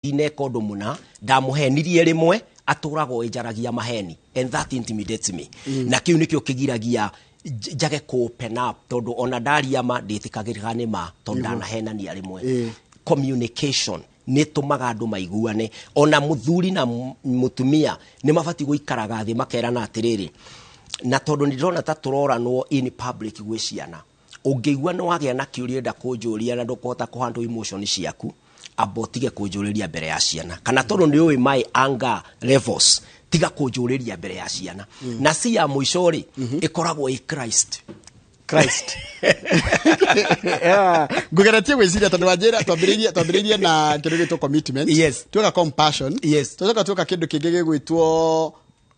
ineka undu muna ndamuhenirie rimwe aturago ejaragia maheni, and that intimidates me. Na kiu nikio kigiragia jage ko open up tondu ona ndaria ma nditikagirira ni ma tondu ndanahenania rimwe. Communication nitumaga andu maiguane, ona muthuri na mutumia ni mabati guikaraga thi makerana atiriri, na tondu ndirona ta turoranwo in public gwiciana ungeigua no wagia na kiuria nda kunjuria na ndukota kuhandle emotion ciaku abotige kunjuriria mbere ya ciana, kana tondu ni uwi my anger levels tiga kunjuriria mbere ya ciana. Na si ya muico ri ikoragwo i Christ Gugeretie gwiciria tondu wanjira twambiririe na kindu gitwo commitment, tuka compassion, tuka kindu kingi gigwitwo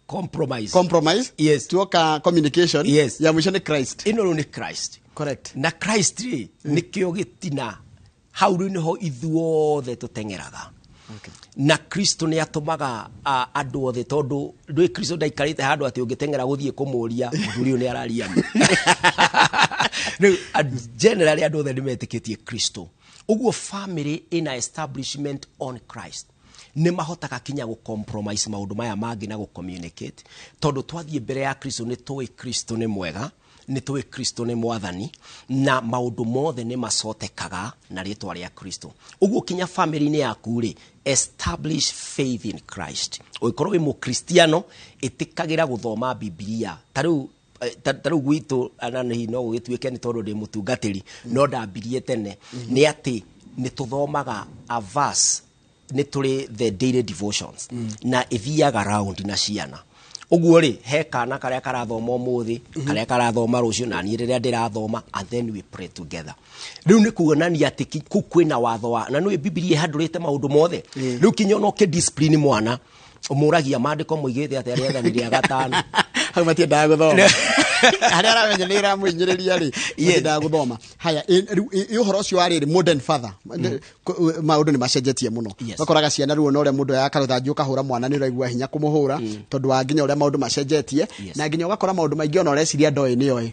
compromise, tuka communication, ya mwisho ni Christ. Ino ni Christ, correct. Na Christ ri nikio gitina hau ri niho ithuothe tutengeraga. Na Kristo ni atumaga andu othe tondu ndui Kristo ndaikarite handu ati ungitengera guthie kumuria muthuri ni araria no generally andu othe nimetikitie Kristo. Uguo family in a establishment on Christ ni mahotaga kinya gu compromise maundu maya mangi na gu communicate tondu twathie mbere ya Kristo ni tuwi Kristo ni mwega, ni tuwi Kristo ni mwathani, na maundu mothe ni macotekaga na ritwa ria Kristo. Uguo kinya family ni yaku ri establish faith in Christ. Uikorwo wi mukristiano itikagira guthoma Biblia taru gwitu anani no gitwike ni tondu ndi mutungatiri no ndambirie tene ni ati ni tuthomaga a verse ni tuli the daily devotions na ithiaga round na ciana. Uguo ri he kana karia karathoma umuthi karia karathoma rucio na ni riria ndirathoma, and then we pray together. Riu ni kuonania ati ku kwina watho wa na no Biblia handurite maundu mothe. Riu kinyo no ke discipline mwana umuragia mandiko muigite ati arietha ni ria gatano hau matie ndaguthoma aria aramenyerera muinyiriria ri ndaguthoma. Haya uhoro ucio ari modern father maundu ni macenjetie muno. Bakoraga ciana ruo no ria mundu yakaruthanju kahura mwana ni raigua hinya kumuhura tondu wa nginya uria maundu macenjetie, na nginya ugakora maundu maingi ona ureciria ndoi ni oi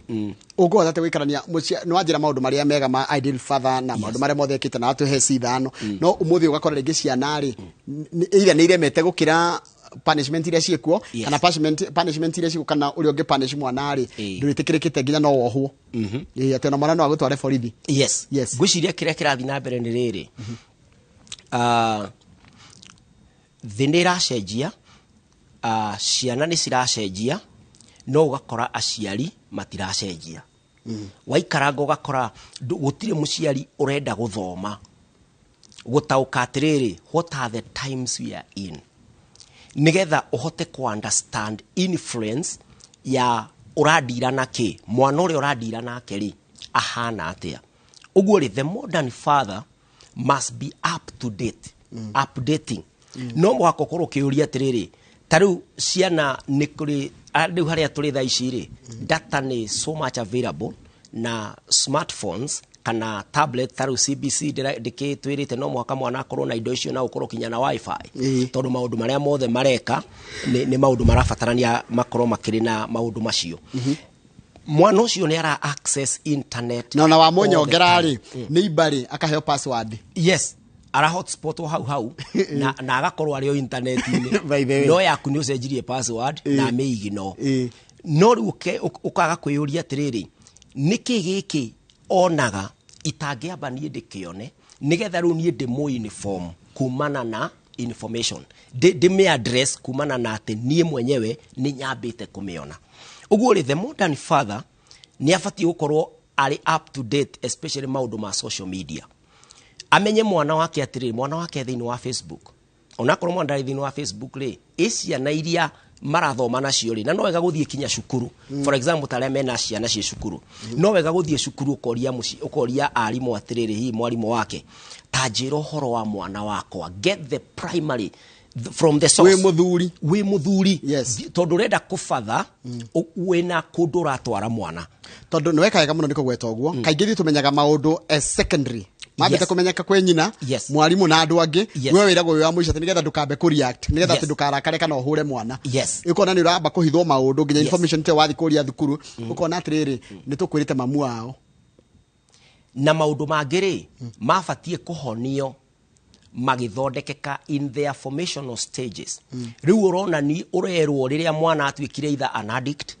ugo tate wikarania no wanjira maundu maria mega ma ideal father na maundu maria mothe ekite na atu he cithano no umuthi ugakora ringi ciana ri ira ni iremete gukira punishment iria ciekuo kana punishment iria ciekuo kana uri unge punish mwana ri nduritikirikite nginya no wohwo ati na mwana no agutware borithi. Gwiciria kiria kirathi na mbere ni riri thini iracenjia, ciana ni ciracenjia, no ugakora aciari matiracenjia. Waikaranga ugakora gutire muciari urenda guthoma gutauka atiriri what are the times we are in, nigetha uhote ku understand influence ya uradira na ki mwana uri uradira nake ri ahana atia. Uguo ri the modern father must be up to date, updating. No mwako koro kiuria atiriri taru ciana ni kuri andu haria turi tha ici ri data ni so much available na smartphones kana tablet taru CBC ndike twirite no mwaka mwana akorwo na indo icio na ukorwo kinya na wifi tondu maundu maria mothe mareka ni maundu marabatarania makorwo makiri na maundu macio. Mwana ucio ni ara access internet na wa munyongera ri ni ibari akaheo password ara hotspot hau na agakorwo ari o internet ni no yaku ni ucenjirie password na meigi no ruke ukaga kwiyuria atiriri niki giki onaga itangiamba nie ndikione nigetha ru nie ndimo uniform kumana na information me address kumana na ati nie mwenyewe ni nyambite kumiona. Uguo ri the modern father ni afati gukorwo ari up to date, especially maundu ma social media. Amenye mwana wake atiri mwana wake thini wa Facebook, onakorwo mwana ndari thini wa Facebook ri isia na iria marathoma nacio ri na no wega guthie kinya cukuru. For example tare mena ciana cie cukuru no wega guthie cukuru ukoria arimu atiriri hi mwarimu wake tajiro horo wa mwana wako, get the primary from the source. We muthuri tondu renda kufatha wena kundu ratwara mwana tondu no weka muno ndiko gweta uguo kaingi thi tumenyaga maundu as secondary mabita kumenyeka kwe nyina mwarimu na andu angi we wiragwo wa muico nigetha ndukambe ku react nigetha ndukarakare kana uhure mwana ikona ni uramba kuhithwo maundu nginya information te wathi kuria thukuru ukona atiriri ni tukwirite mamu wao na maundu mangiri mabatie kuhonio magithondekeka in their formational stages. Riu urona ni urerwo riria mwana atuikire either an addict,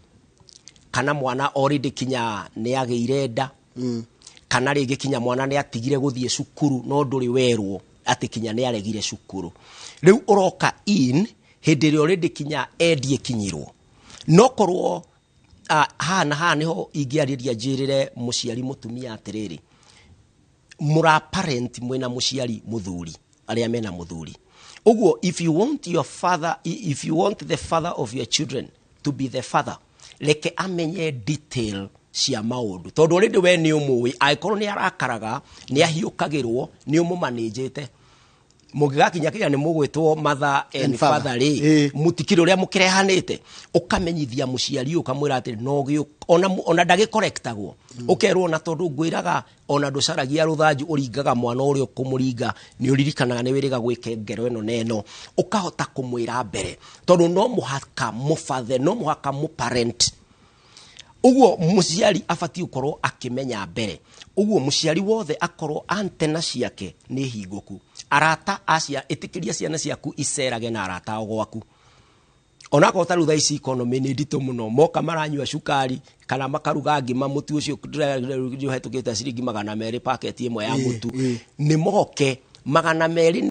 kana mwana already kinya ni ageire nda, kana ringi kinya mwana ni atigire guthie cukuru no nduri werwo ati kinya ni aregire cukuru. Riu uroka in hindi ri already kinya endie kinyirwo. No korwo ha niho ingiariria njirire muciari mutumia atiriri, mura parent mwena muciari muthuri aria mena muthuri. Uguo if you want the father of your children to be the father, leke amenye detail cia maundu, tondu already we ni umui aikoro ni arakaraga ni ahiukagirwo ni umumanagete mugigakinya kinya ni mugwitwo mother and father ri mutikiro ria mukirehanite ukamenyithia muciari ukamwira ati no gio ona ndagi correctagwo ukerwo na tondu ngwiraga ona nducaragia ruthanju uringaga mwana uri ukumuringa ni uririkanaga ni wiriga gwike ngero eno neno ukahota kumwira mbere tondu no muhaka mufathe no muhaka mu parent. Uguo muciari afati ukorwo akimenya mbere. Uguo muciari wothe akorwo antena ciake ni hinguku. Arata acia itikiria ciana ciaku icerage na arata ogwaku. Ona ko taru thaici economy ni ndito muno moka maranyua cukari kana makaruga ngima mutu ucio ndio hetukite ciringi 200 packet imwe ya mutu ni moke 200